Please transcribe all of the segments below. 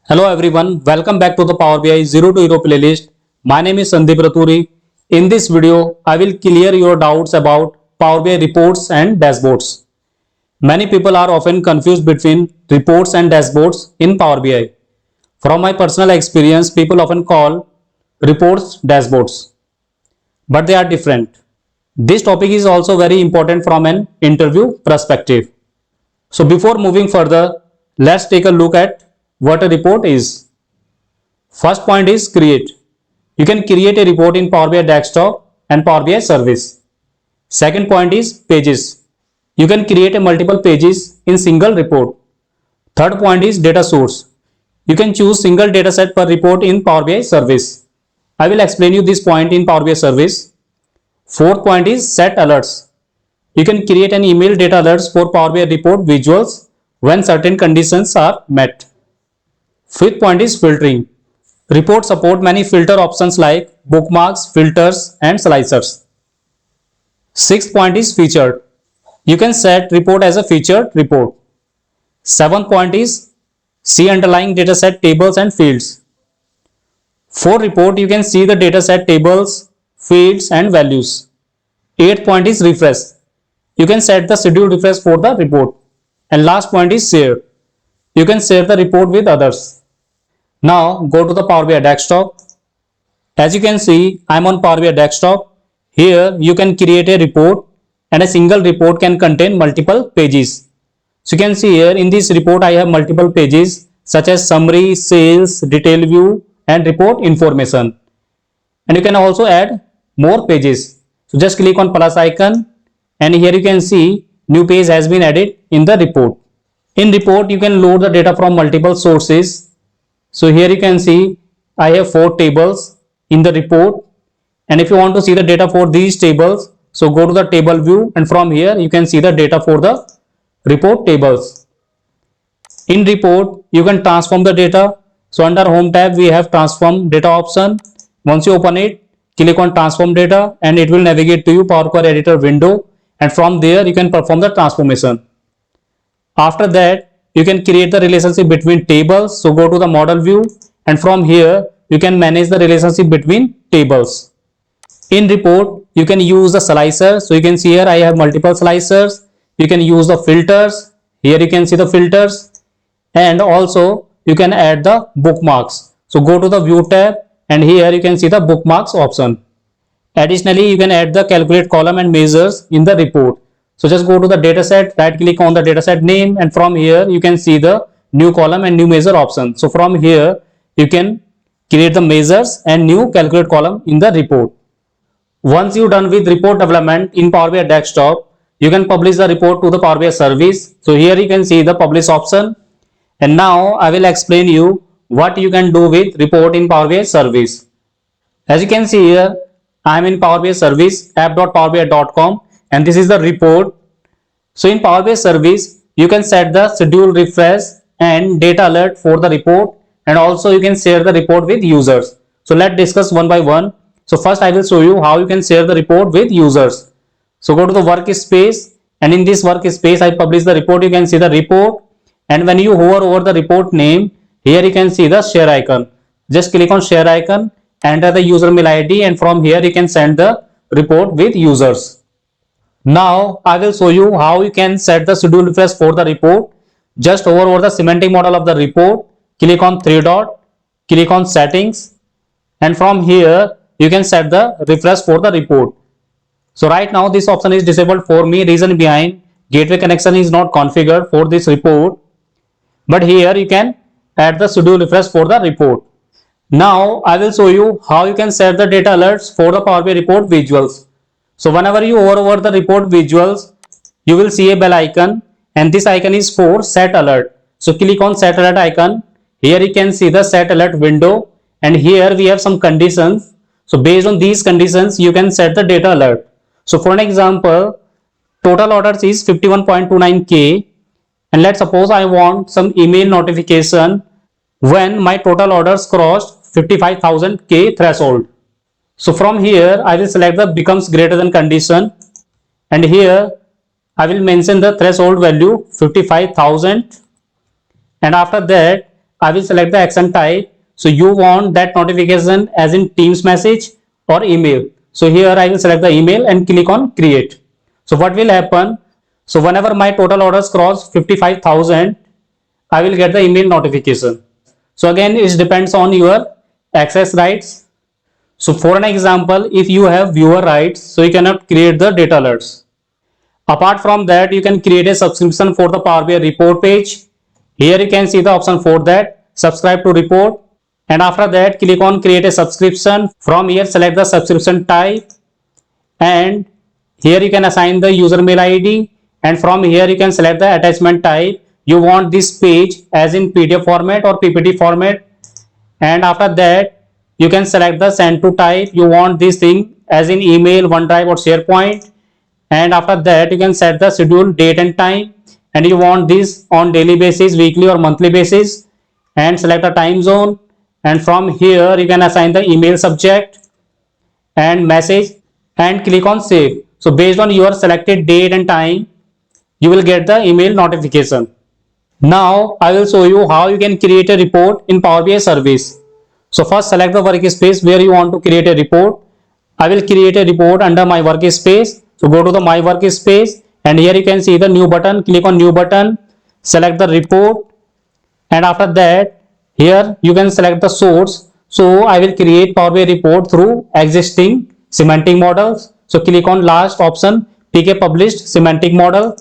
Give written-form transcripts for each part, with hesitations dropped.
Hello everyone, welcome back to the Power BI 0 to Hero playlist. My name is Sandeep Raturi. In this video, I will clear your doubts about Power BI reports and dashboards. Many people are often confused between reports and dashboards in Power BI. From my personal experience, people often call reports dashboards, but they are different. This topic is also very important from an interview perspective. So before moving further, let's take a look at what a report is. First point is create. You can create a report in Power BI Desktop and Power BI Service. Second point is pages. You can create a multiple pages in single report. Third point is data source. You can choose single dataset per report in Power BI Service. I will explain you this point in Power BI Service. Fourth point is set alerts. You can create an email data alerts for Power BI report visuals when certain conditions are met. Fifth point is filtering. Reports support many filter options like bookmarks, filters, and slicers. Sixth point is featured. You can set report as a featured report. Seventh point is see underlying dataset tables and fields. For report, you can see the dataset tables, fields, and values. Eighth point is refresh. You can set the schedule refresh for the report. And last point is share. You can share the report with others. Now go to the Power BI Desktop. As you can see, I am on Power BI Desktop. Here you can create a report and a single report can contain multiple pages. So you can see here in this report I have multiple pages such as summary, sales, detail view and report information. And you can also add more pages. So just click on plus icon and here you can see new page has been added in the report. In report you can load the data from multiple sources. So here you can see I have 4 tables in the report, and if you want to see the data for these tables, so go to the table view and from here you can see the data for the report tables. In report you can transform the data. So under home tab we have transform data option. Once you open it, click on transform data and it will navigate to you Power Query editor window, and from there you can perform the transformation. After that you can create the relationship between tables. So go to the model view and from here you can manage the relationship between tables. In report you can use the slicer. So you can see here I have multiple slicers. You can use the filters. Here you can see the filters, and also you can add the bookmarks. So go to the view tab and here you can see the bookmarks option. Additionally, you can add the calculate column and measures in the report. So just go to the dataset, right click on the dataset name, and from here you can see the new column and new measure option. So from here you can create the measures and new calculate column in the report. Once you done with report development in Power BI Desktop, you can publish the report to the Power BI service. So here you can see the publish option, and now I will explain you what you can do with report in Power BI service. As you can see here, I am in Power BI service app.powerbi.com and this is the report. So in Power BI service, you can set the schedule refresh and data alert for the report, and also you can share the report with users. So let's discuss one by one. So first I will show you how you can share the report with users. So go to the workspace, and in this workspace I publish the report. You can see the report, and when you hover over the report name, here you can see the share icon. Just click on share icon, enter the user mail ID, and from here you can send the report with users. Now I will show you how you can set the schedule refresh for the report. Just hover over the semantic model of the report, click on 3 dot, click on settings, and from here you can set the refresh for the report. So right now this option is disabled for me. Reason behind, gateway connection is not configured for this report, but here you can add the schedule refresh for the report. Now I will show you how you can set the data alerts for the Power BI report visuals. So whenever you hover over the report visuals, you will see a bell icon, and this icon is for set alert. So click on set alert icon. Here you can see the set alert window, and here we have some conditions. So based on these conditions you can set the data alert. So for an example, total orders is 51.29k, and let's suppose I want some email notification when my total orders crossed 55,000k threshold. So from here I will select the becomes greater than condition, and here I will mention the threshold value 55,000, and after that I will select the action type. So you want that notification as in Teams message or email. So here I will select the email and click on create. So what will happen? So whenever my total orders cross 55,000, I will get the email notification. So again, it depends on your access rights. So for an example, if you have viewer rights, so you cannot create the data alerts. Apart from that, you can create a subscription for the Power BI report page. Here you can see the option for that, subscribe to report. And after that, click on create a subscription. From here, select the subscription type. And here you can assign the user mail ID. And from here, you can select the attachment type. You want this page as in PDF format or PPT format. And after that, you can select the send to type. You want this thing as in email, OneDrive or SharePoint. And after that, you can set the schedule date and time, and you want this on daily basis, weekly or monthly basis, and select a time zone. And from here you can assign the email subject and message and click on save. So based on your selected date and time, you will get the email notification. Now I will show you how you can create a report in Power BI service. So first select the workspace where you want to create a report. I will create a report under my workspace. So go to the my workspace and here you can see the new button. Click on new button, select the report, and after that here you can select the source. So I will create Power BI report through existing semantic models. So click on last option, pick a published semantic model,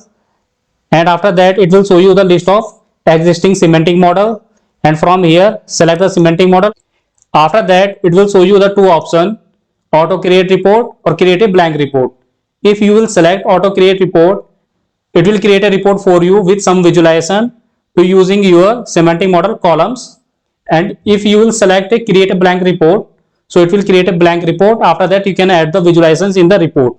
and after that it will show you the list of existing semantic model, and from here select the semantic model. After that it will show you the two options, auto create report or create a blank report. If you will select auto create report, it will create a report for you with some visualization to using your semantic model columns. And if you will select a create a blank report, so it will create a blank report. After that you can add the visualizations in the report.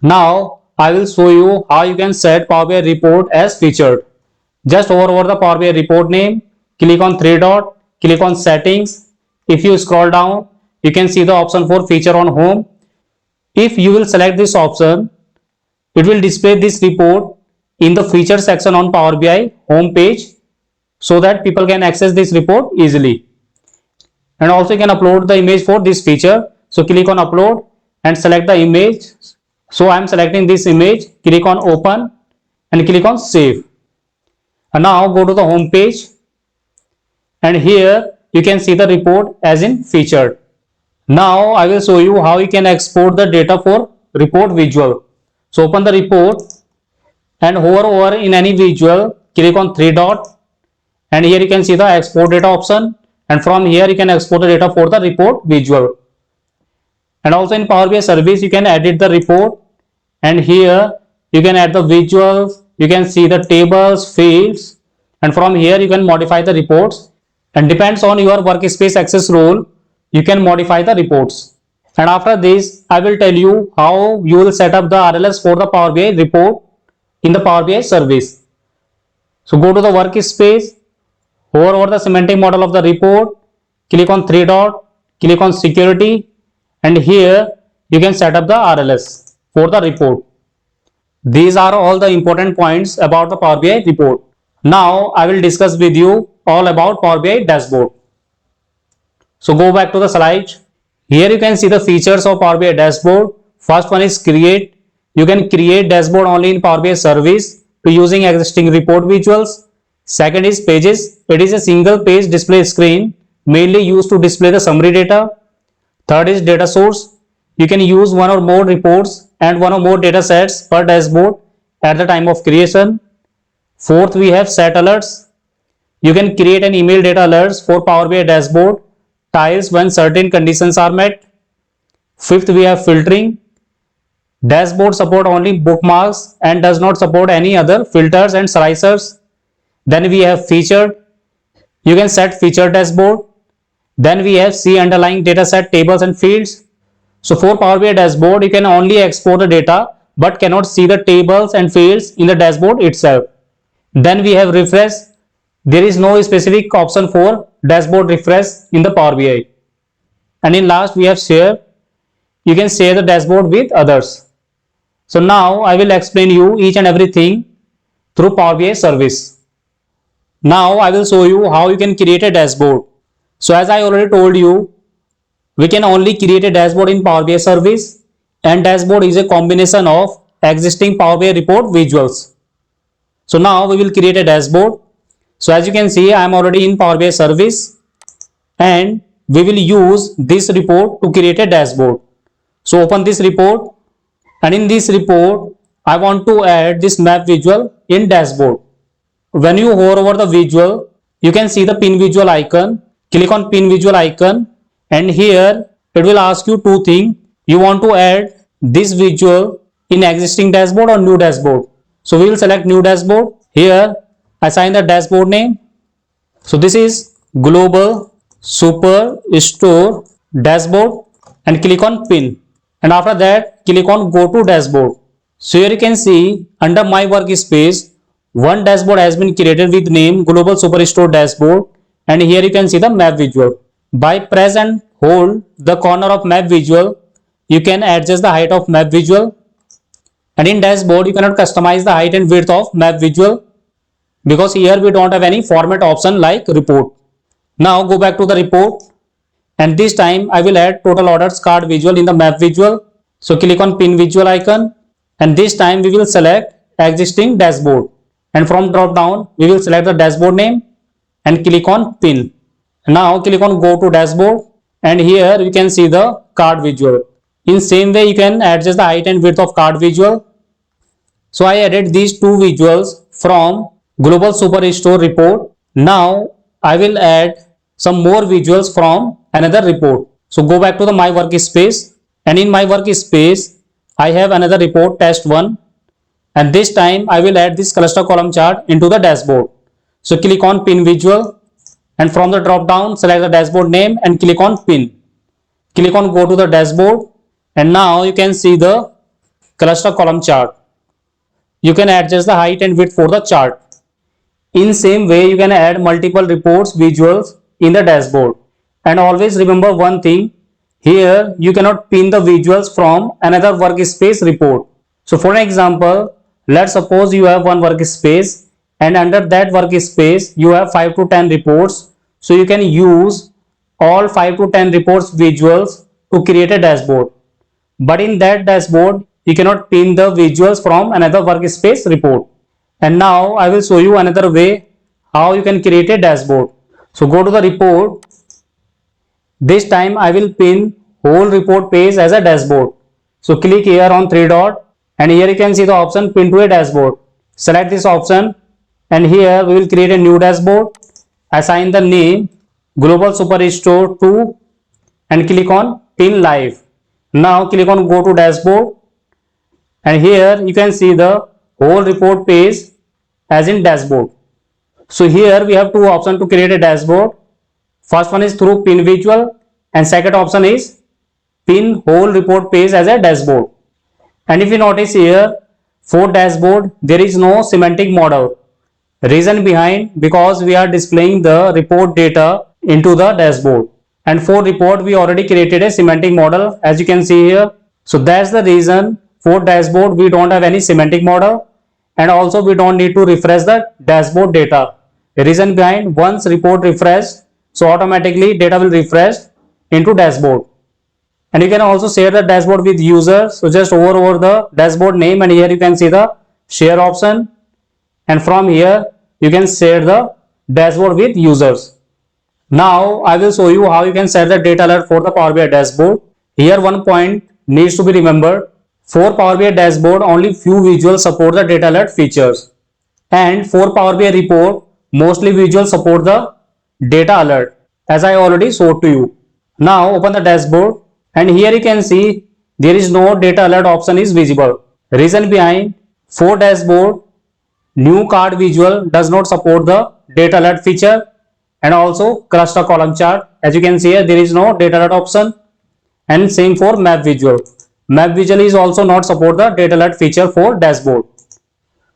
Now I will show you how you can set Power BI report as featured. Just hover over the Power BI report name, click on three dot, click on settings. If you scroll down, you can see the option for feature on home. If you will select this option, it will display this report in the feature section on Power BI home page so that people can access this report easily. And also you can upload the image for this feature. So click on upload and select the image. So I am selecting this image, click on open and click on save. And now go to the home page and here you can see the report as in featured. Now I will show you how you can export the data for report visual. So open the report and hover over in any visual, click on three dot and here you can see the export data option, and from here you can export the data for the report visual. And also in Power BI service you can edit the report, and here you can add the visuals, you can see the tables, fields, and from here you can modify the reports, and depends on your workspace access role you can modify the reports. And after this I will tell you how you will set up the RLS for the Power BI report in the Power BI service. So go to the workspace, hover over the semantic model of the report, click on three dot, click on security, and here you can set up the RLS for the report. These are all the important points about the Power BI report. Now I will discuss with you all about Power BI dashboard. So go back to the slide. Here you can see the features of Power BI dashboard. First one is create. You can create dashboard only in Power BI service to using existing report visuals. Second is pages. It is a single page display screen mainly used to display the summary data. Third is data source. You can use one or more reports and one or more data sets per dashboard at the time of creation. Fourth, we have set alerts. You can create an email data alerts for Power BI dashboard tiles when certain conditions are met. Fifth, we have filtering. Dashboard support only bookmarks and does not support any other filters and slicers. Then we have featured. You can set featured dashboard. Then we have see underlying data set tables and fields. So for Power BI dashboard, you can only export the data but cannot see the tables and fields in the dashboard itself. Then we have refresh. There is no specific option for dashboard refresh in the Power BI. And in last we have share. You can share the dashboard with others. So now I will explain you each and everything through Power BI service. Now I will show you how you can create a dashboard. So as I already told you, we can only create a dashboard in Power BI service, and dashboard is a combination of existing Power BI report visuals. So now we will create a dashboard. So as you can see, I am already in Power BI service and we will use this report to create a dashboard. So open this report, and in this report I want to add this map visual in dashboard. When you hover over the visual, you can see the pin visual icon. Click on pin visual icon, and here it will ask you two things. You want to add this visual in existing dashboard or new dashboard. So we will select new dashboard. Here assign the dashboard name. So this is Global Superstore Dashboard, and click on pin, and after that click on go to dashboard. So here you can see under my workspace one dashboard has been created with name Global Superstore Dashboard, and here you can see the map visual. By press and hold the corner of map visual, you can adjust the height of map visual, and in dashboard you cannot customize the height and width of map visual because here we don't have any format option like report. Now go back to the report, and this time I will add total orders card visual in the map visual. So click on pin visual icon, and this time we will select existing dashboard, and from drop down we will select the dashboard name and click on pin. Now click on go to dashboard, and here you can see the card visual. In same way you can adjust the height and width of card visual. So I added these two visuals from Global Superstore report. Now I will add some more visuals from another report. So go back to the my workspace, and in my workspace I have another report test 1, and this time I will add this cluster column chart into the dashboard. So click on pin visual, and from the drop down select the dashboard name and click on pin. Click on go to the dashboard, and now you can see the cluster column chart. You can adjust the height and width for the chart. In same way you can add multiple reports visuals in the dashboard. And always remember one thing, here you cannot pin the visuals from another workspace report. So for an example, let's suppose you have one workspace, and under that workspace you have 5 to 10 reports. So you can use all 5 to 10 reports visuals to create a dashboard. But in that dashboard you cannot pin the visuals from another workspace report. And now I will show you another way how you can create a dashboard. So go to the report. This time I will pin whole report page as a dashboard. So click here on 3 dot, and here you can see the option pin to a dashboard. Select this option, and here we will create a new dashboard. Assign the name Global Superstore 2 and click on pin live. Now click on go to dashboard, and here you can see the whole report page as in dashboard. So here we have two options to create a dashboard. First one is through pin visual, and second option is pin whole report page as a dashboard. And if you notice here, for dashboard there is no semantic model. Reason behind, because we are displaying the report data into the dashboard, and for report we already created a semantic model as you can see here. So that's the reason for dashboard we don't have any semantic model, and also we don't need to refresh the dashboard data. Reason behind, once report refresh, so automatically data will refresh into dashboard. And you can also share the dashboard with users. So just hover over the dashboard name, and here you can see the share option, and from here you can share the dashboard with users. Now I will show you how you can set the data alert for the Power BI dashboard. Here one point needs to be remembered. For Power BI dashboard only few visuals support the data alert features, and for Power BI report mostly visuals support the data alert as I already showed to you. Now open the dashboard, and here you can see there is no data alert option is visible. Reason behind, for dashboard new card visual does not support the data alert feature, and also cluster column chart, as you can see here there is no data alert option, and same for map visual. Map visual is also not support the data alert feature for dashboard.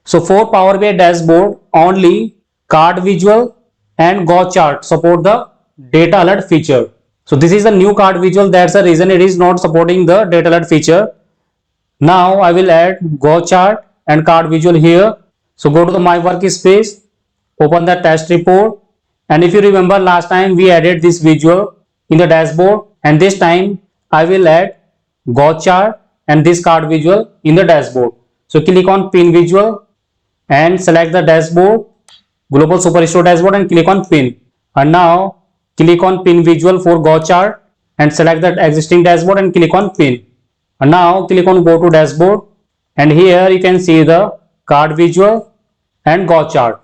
So for Power BI dashboard only card visual and GAU chart support the data alert feature. So this is the new card visual, that's the reason it is not supporting the data alert feature. Now I will add GAU chart and card visual here. So go to the my workspace, open the test report. And if you remember, last time we added this visual in the dashboard, and this time I will add Gauss chart and this card visual in the dashboard. So click on pin visual and select the dashboard, global superstore dashboard, and click on pin. And now click on pin visual for Gauss chart and select the existing dashboard and click on pin. And now click on go to dashboard, and here you can see the card visual and Gauss chart.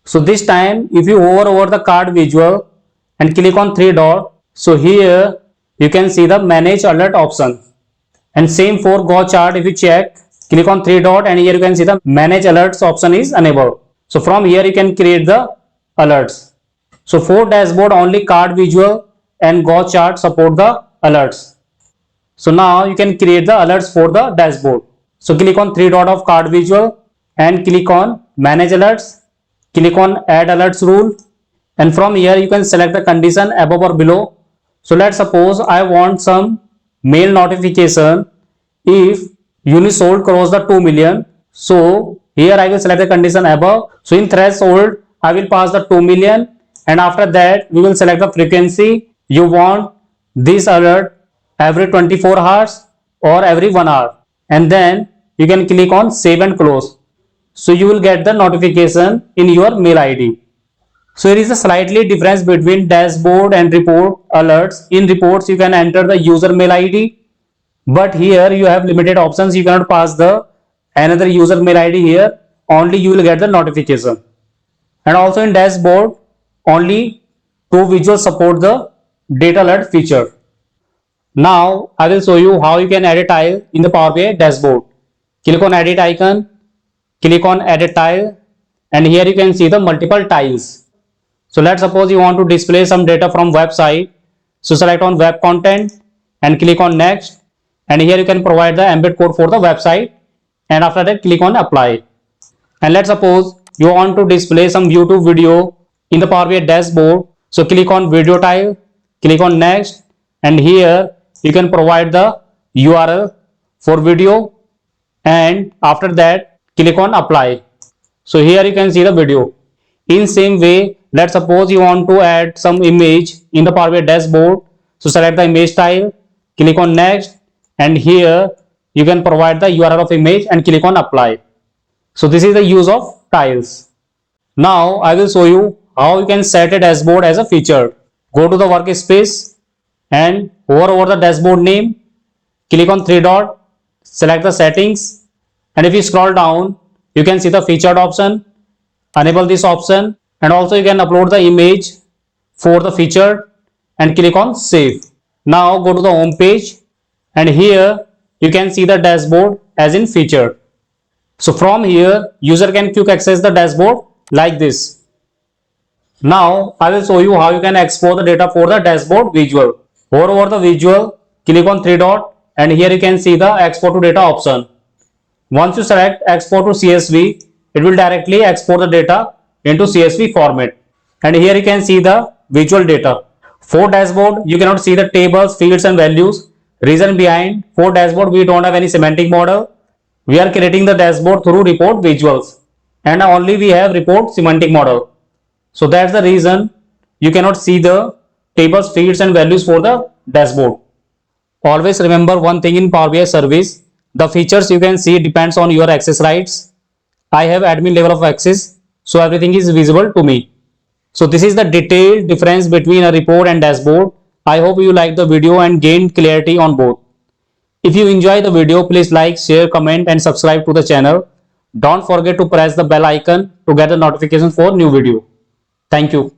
So this time if you hover over the card visual and click on three dot, so here you can see the manage alert option. And same for Gauss chart, if you check, click on three dot, and here you can see the manage alerts option is enabled. So from here you can create the alerts. So for dashboard, only card visual and Gauss chart support the alerts. So now you can create the alerts for the dashboard. So click on three dot of card visual and click on manage alerts. Click on add alerts rule, and from here you can select the condition above or below. So let's suppose I want some mail notification if units sold cross the 2 million. So here I will select the condition above. So in threshold I will pass the 2 million, and after that we will select the frequency. You want this alert every 24 hours or every 1 hour, and then you can click on save and close. So you will get the notification in your mail ID. So there is a slightly difference between dashboard and report alerts. In reports you can enter the user mail ID, but here you have limited options. You cannot pass the another user mail ID here. Only you will get the notification. And also in dashboard, only two visuals support the data alert feature. Now I will show you how you can add a tile in the Power BI dashboard. Click on edit icon, click on edit tile, and here you can see the multiple tiles. So let's suppose you want to display some data from website. So select on web content and click on next, and here you can provide the embed code for the website, and after that click on apply. And let's suppose you want to display some YouTube video in the Power BI dashboard. So click on video tile, click on next, and here you can provide the URL for video, and after that click on apply. So here you can see the video. In same way, let's suppose you want to add some image in the Power BI dashboard. So select the image tile, click on next, and here you can provide the URL of image and click on apply. So this is the use of tiles. Now I will show you how you can set a dashboard as a feature. Go to the workspace and hover over the dashboard name, click on three dot, select the settings, and if you scroll down you can see the featured option. Enable this option, and also you can upload the image for the feature and click on save. Now go to the home page, and here you can see the dashboard as in feature. So from here user can quick access the dashboard like this. Now I will show you how you can export the data for the dashboard visual. Hover over the visual, click on three dot, and here you can see the export to data option. Once you select export to CSV, it will directly export the data into CSV format, and here you can see the visual data. For dashboard you cannot see the tables, fields and values. Reason behind, for dashboard we don't have any semantic model. We are creating the dashboard through report visuals, and only we have report semantic model. So that's the reason you cannot see the tables, fields and values for the dashboard. Always remember one thing in Power BI service, the features you can see depends on your access rights. I have admin level of access, so everything is visible to me. So this is the detailed difference between a report and dashboard. I hope you liked the video and gained clarity on both. If you enjoy the video, please like, share, comment and subscribe to the channel. Don't forget to press the bell icon to get the notifications for new video. Thank you.